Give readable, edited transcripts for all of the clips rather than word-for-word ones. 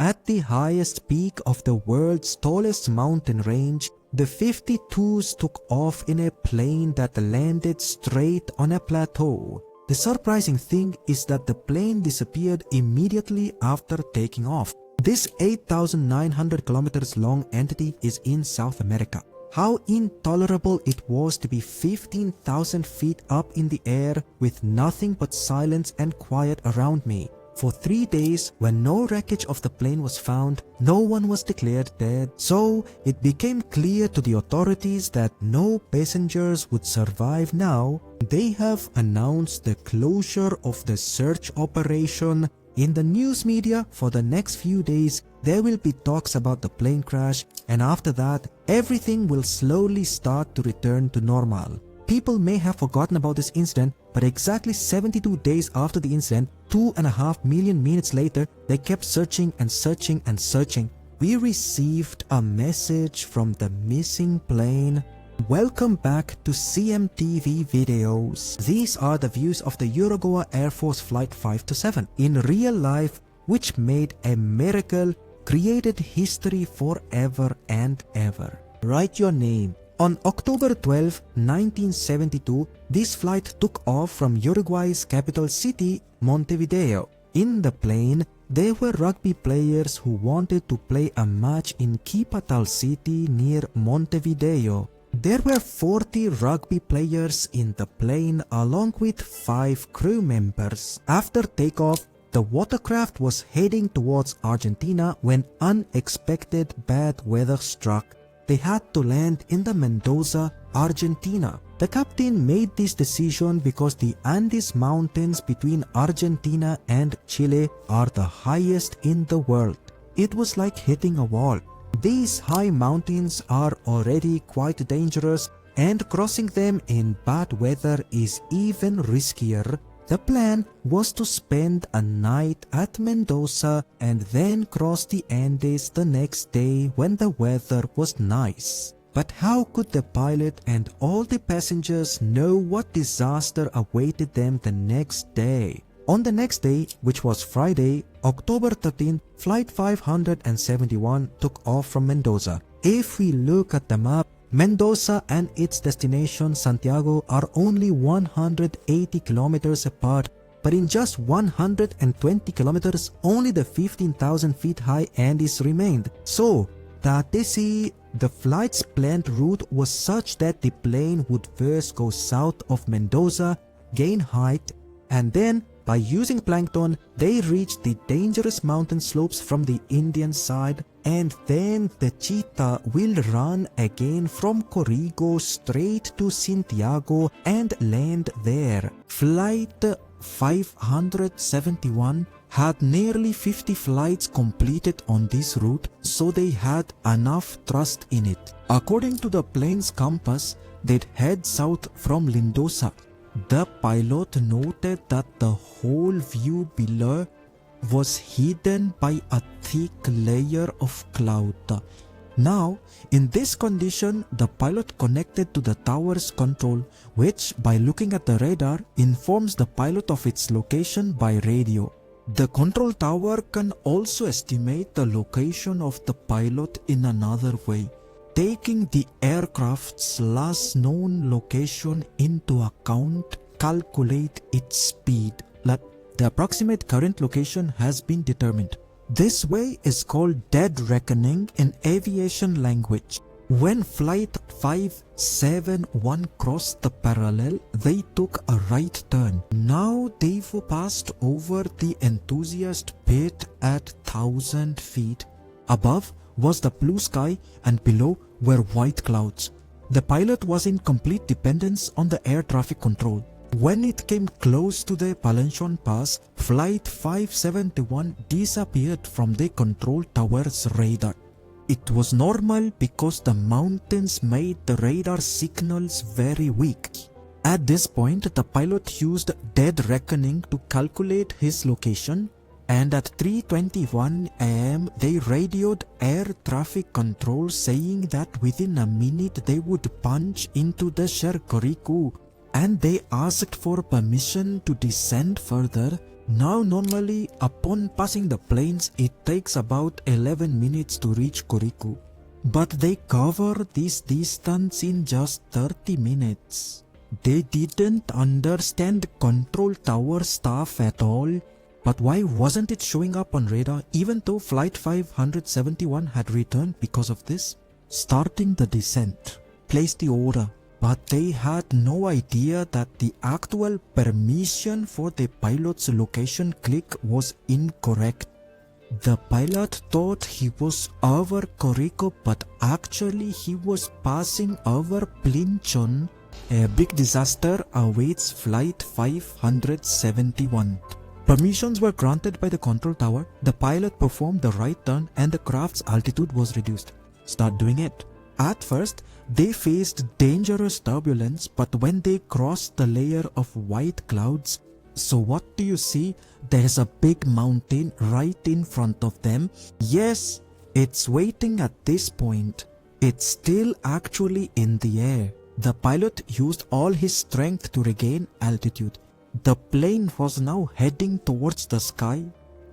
At the highest peak of the world's tallest mountain range, the 52s took off in a plane that landed straight on a plateau. The surprising thing is that the plane disappeared immediately after taking off. This 8,900 kilometers long entity is in South America. How intolerable it was to be 15,000 feet up in the air with nothing but silence and quiet around me. For 3 days, when no wreckage of the plane was found, no one was declared dead, so it became clear to the authorities that no passengers would survive now. They have announced the closure of the search operation. In the news media for the next few days, there will be talks about the plane crash, and after that, everything will slowly start to return to normal. People may have forgotten about this incident, but exactly 72 days after the incident, 2.5 million minutes later, they kept searching and searching and searching. We received a message from the missing plane. Welcome back to CMTV videos. These are the views of the Uruguay Air Force Flight 527 in real life, which made a miracle, created history forever and ever. Write your name. On October 12, 1972, this flight took off from Uruguay's capital city, Montevideo. In the plane, there were rugby players who wanted to play a match in Quipatal city near Montevideo. There were 40 rugby players in the plane along with 5 crew members. After takeoff, the watercraft was heading towards Argentina when unexpected bad weather struck. They had to land in the Mendoza, Argentina. The captain made this decision because the Andes Mountains between Argentina and Chile are the highest in the world. It was like hitting a wall. These high mountains are already quite dangerous, and crossing them in bad weather is even riskier. The plan was to spend a night at Mendoza and then cross the Andes the next day when the weather was nice. But how could the pilot and all the passengers know what disaster awaited them the next day? On the next day, which was Friday, October 13, Flight 571 took off from Mendoza. If we look at the map, Mendoza and its destination Santiago are only 180 kilometers apart, but in just 120 kilometers, only the 15,000 feet high Andes remained. So, Tatesi, the flight's planned route was such that the plane would first go south of Mendoza, gain height, and then, by using plankton, they reached the dangerous mountain slopes from the Indian side, and then the cheetah will run again from Corrigo straight to Santiago and land there. Flight 571 had nearly 50 flights completed on this route, so they had enough thrust in it. According to the plane's compass, they'd head south from Lindosa. The pilot noted that the whole view below was hidden by a thick layer of cloud. Now, in this condition, the pilot connected to the tower's control, which, by looking at the radar, informs the pilot of its location by radio. The control tower can also estimate the location of the pilot in another way, taking the aircraft's last known location into account, calculate its speed. The approximate current location has been determined. This way is called dead reckoning in aviation language. When Flight 571 crossed the parallel, they took a right turn. Now they've passed over the enthusiast pit at 1,000 feet. Above was the blue sky and below were white clouds. The pilot was in complete dependence on the air traffic control. When it came close to the Palenchon Pass, Flight 571 disappeared from the control tower's radar. It was normal because the mountains made the radar signals very weak. At this point, the pilot used dead reckoning to calculate his location, and at 3:21 am they radioed air traffic control saying that within a minute they would punch into the Sherkoriku, and they asked for permission to descend further, Now normally upon passing the plains it takes about 11 minutes to reach Kuriku, but they cover this distance in just 30 minutes. They didn't understand control tower stuff at all, but why wasn't it showing up on radar even though flight 571 had returned because of this? Starting the descent, placed the order, but they had no idea that the actual permission for the pilot's location click was incorrect. The pilot thought he was over Koriko, but actually he was passing over Plinchon. A big disaster awaits flight 571. Permissions were granted by the control tower, the pilot performed the right turn and the craft's altitude was reduced. Start doing it. At first, they faced dangerous turbulence, but when they crossed the layer of white clouds, so what do you see? There's a big mountain right in front of them. Yes, it's waiting at this point. It's still actually in the air. The pilot used all his strength to regain altitude. The plane was now heading towards the sky,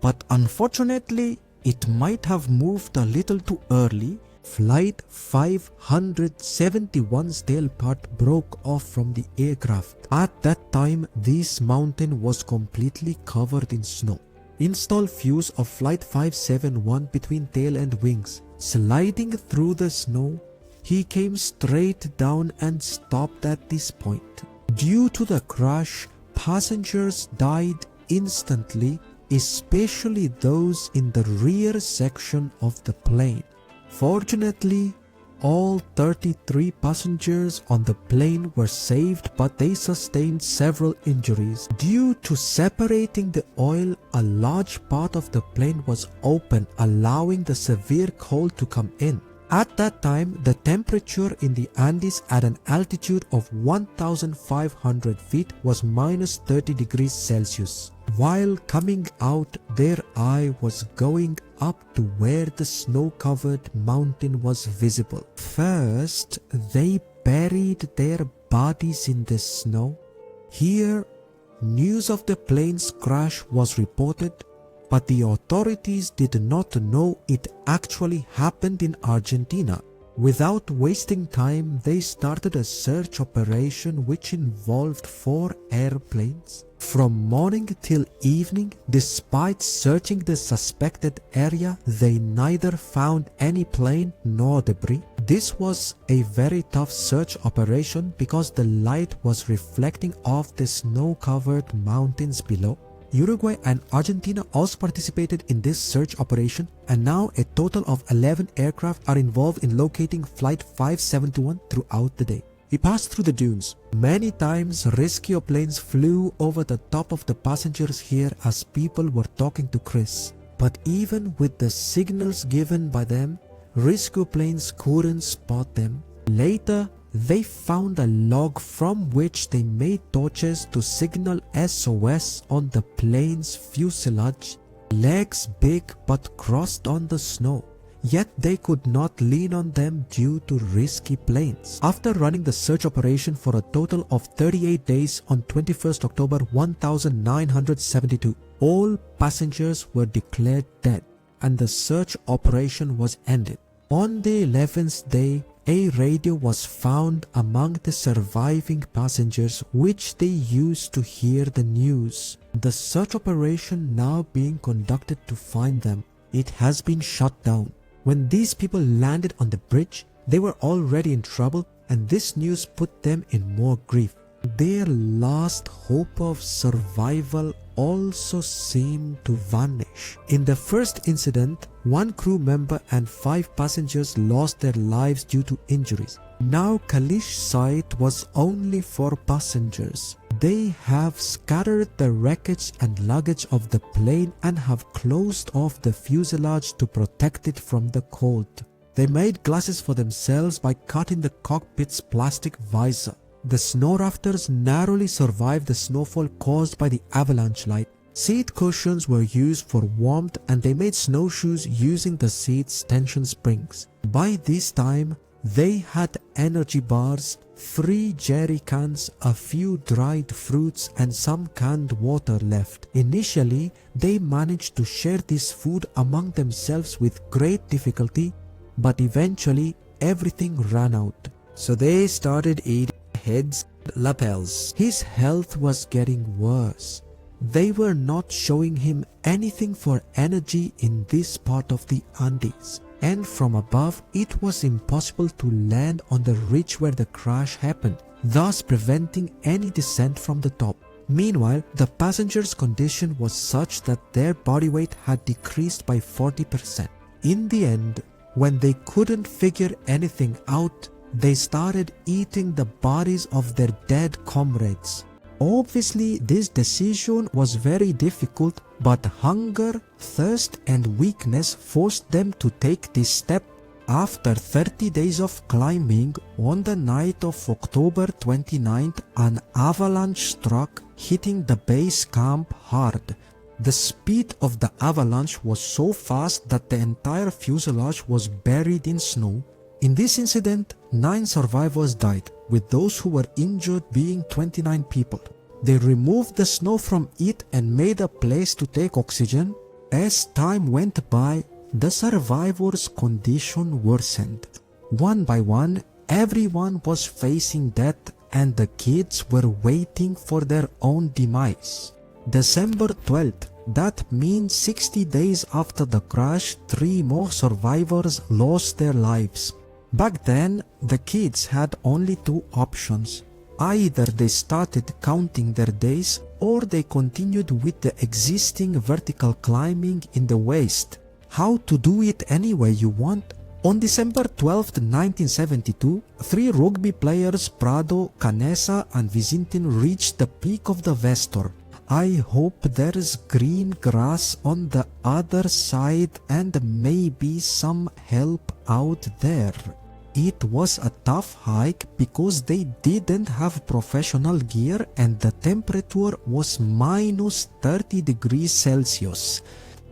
but unfortunately, it might have moved a little too early. Flight 571's tail part broke off from the aircraft. At that time, this mountain was completely covered in snow. Install fuse of Flight 571 between tail and wings. Sliding through the snow, he came straight down and stopped at this point. Due to the crash, passengers died instantly, especially those in the rear section of the plane. Fortunately, all 33 passengers on the plane were saved, but they sustained several injuries. Due to separating the oil, a large part of the plane was open, allowing the severe cold to come in. At that time, the temperature in the Andes at an altitude of 1,500 feet was minus 30 degrees Celsius. While coming out, their eye was going up to where the snow-covered mountain was visible. First, they buried their bodies in the snow. Here, news of the plane's crash was reported, but the authorities did not know it actually happened in Argentina. Without wasting time, they started a search operation which involved 4 airplanes. From morning till evening, despite searching the suspected area, they neither found any plane nor debris. This was a very tough search operation because the light was reflecting off the snow-covered mountains below. Uruguay and Argentina also participated in this search operation, and now a total of 11 aircraft are involved in locating Flight 571 throughout the day. We passed through the dunes. Many times rescue planes flew over the top of the passengers here as people were talking to Chris. But even with the signals given by them, rescue planes couldn't spot them. Later, they found a log from which they made torches to signal SOS on the plane's fuselage. Legs big but crossed on the snow. Yet they could not lean on them due to risky planes. After running the search operation for a total of 38 days on 21st October 1972, all passengers were declared dead and the search operation was ended. On the 11th day, a radio was found among the surviving passengers which they used to hear the news. The search operation now being conducted to find them. It has been shut down. When these people landed on the bridge, they were already in trouble and this news put them in more grief. Their last hope of survival also seemed to vanish. In the first incident, 1 crew member and 5 passengers lost their lives due to injuries. Now Kalish site was only for passengers. They have scattered the wreckage and luggage of the plane and have closed off the fuselage to protect it from the cold. They made glasses for themselves by cutting the cockpit's plastic visor. The snow rafters narrowly survived the snowfall caused by the avalanche light. Seat cushions were used for warmth and they made snowshoes using the seat's tension springs. By this time, they had energy bars, 3 jerry cans, a few dried fruits and some canned water left. Initially, they managed to share this food among themselves with great difficulty, but eventually everything ran out. So they started eating heads and lapels. His health was getting worse. They were not showing him anything for energy in this part of the Andes, and from above it was impossible to land on the ridge where the crash happened, thus preventing any descent from the top. Meanwhile, the passengers' condition was such that their body weight had decreased by 40%. In the end, when they couldn't figure anything out, they started eating the bodies of their dead comrades. Obviously, this decision was very difficult, but hunger, thirst and weakness forced them to take this step. After 30 days of climbing, on the night of October 29th, an avalanche struck, hitting the base camp hard. The speed of the avalanche was so fast that the entire fuselage was buried in snow. In this incident, 9 survivors died, with those who were injured being 29 people. They removed the snow from it and made a place to take oxygen. As time went by, the survivors' condition worsened. One by one, everyone was facing death and the kids were waiting for their own demise. December 12th, that means 60 days after the crash, 3 more survivors lost their lives. Back then, the kids had only 2 options. Either they started counting their days or they continued with the existing vertical climbing in the waste. How to do it any way you want? On December 12, 1972, 3 rugby players, Prado, Canessa and Vizintin, reached the peak of the Vestor. I hope there's green grass on the other side and maybe some help out there. It was a tough hike because they didn't have professional gear and the temperature was minus 30 degrees Celsius.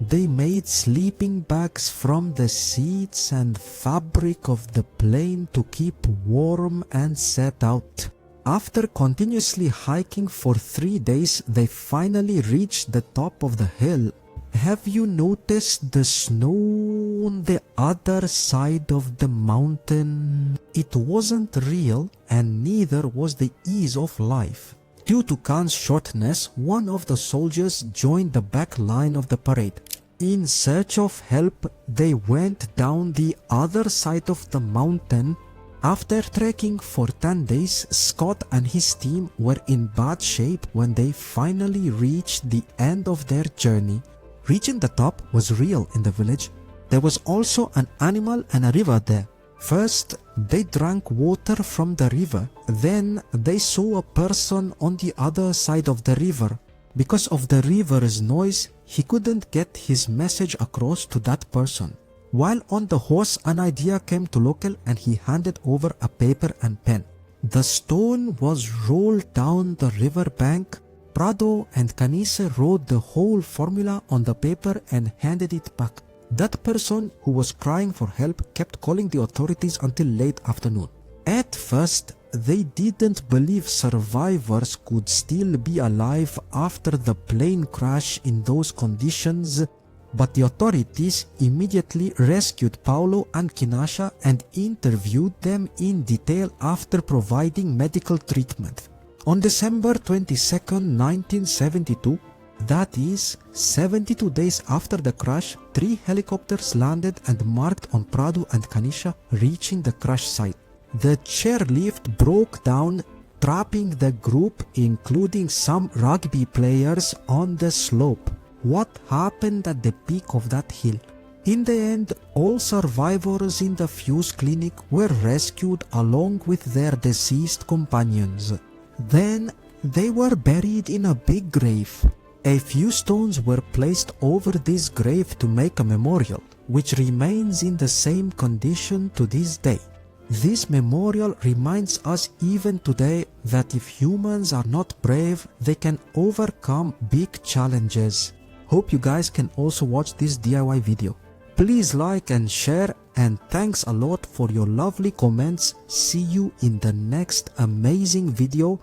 They made sleeping bags from the seats and fabric of the plane to keep warm and set out. After continuously hiking for 3 days, they finally reached the top of the hill. Have you noticed the snow on the other side of the mountain? It wasn't real and neither was the ease of life. Due to Khan's shortness, one of the soldiers joined the back line of the parade. In search of help, they went down the other side of the mountain. After trekking for 10 days, Scott and his team were in bad shape when they finally reached the end of their journey. Reaching the top was real in the village. There was also an animal and a river there. First, they drank water from the river. Then, they saw a person on the other side of the river. Because of the river's noise, he couldn't get his message across to that person. While on the horse, an idea came to Local and he handed over a paper and pen. The stone was rolled down the river bank. Prado and Canisse wrote the whole formula on the paper and handed it back. That person, who was crying for help, kept calling the authorities until late afternoon. At first, they didn't believe survivors could still be alive after the plane crash in those conditions, but the authorities immediately rescued Paulo and Kinasha and interviewed them in detail after providing medical treatment. On December 22, 1972, that is 72 days after the crash, 3 helicopters landed and marked on Prado and Canissa, reaching the crash site. The chairlift broke down, trapping the group, including some rugby players, on the slope. What happened at the peak of that hill? In the end, all survivors in the fuse clinic were rescued along with their deceased companions. Then, they were buried in a big grave. A few stones were placed over this grave to make a memorial, which remains in the same condition to this day. This memorial reminds us even today that if humans are not brave, they can overcome big challenges. Hope you guys can also watch this DIY video. Please like and share, and thanks a lot for your lovely comments. See you in the next amazing video.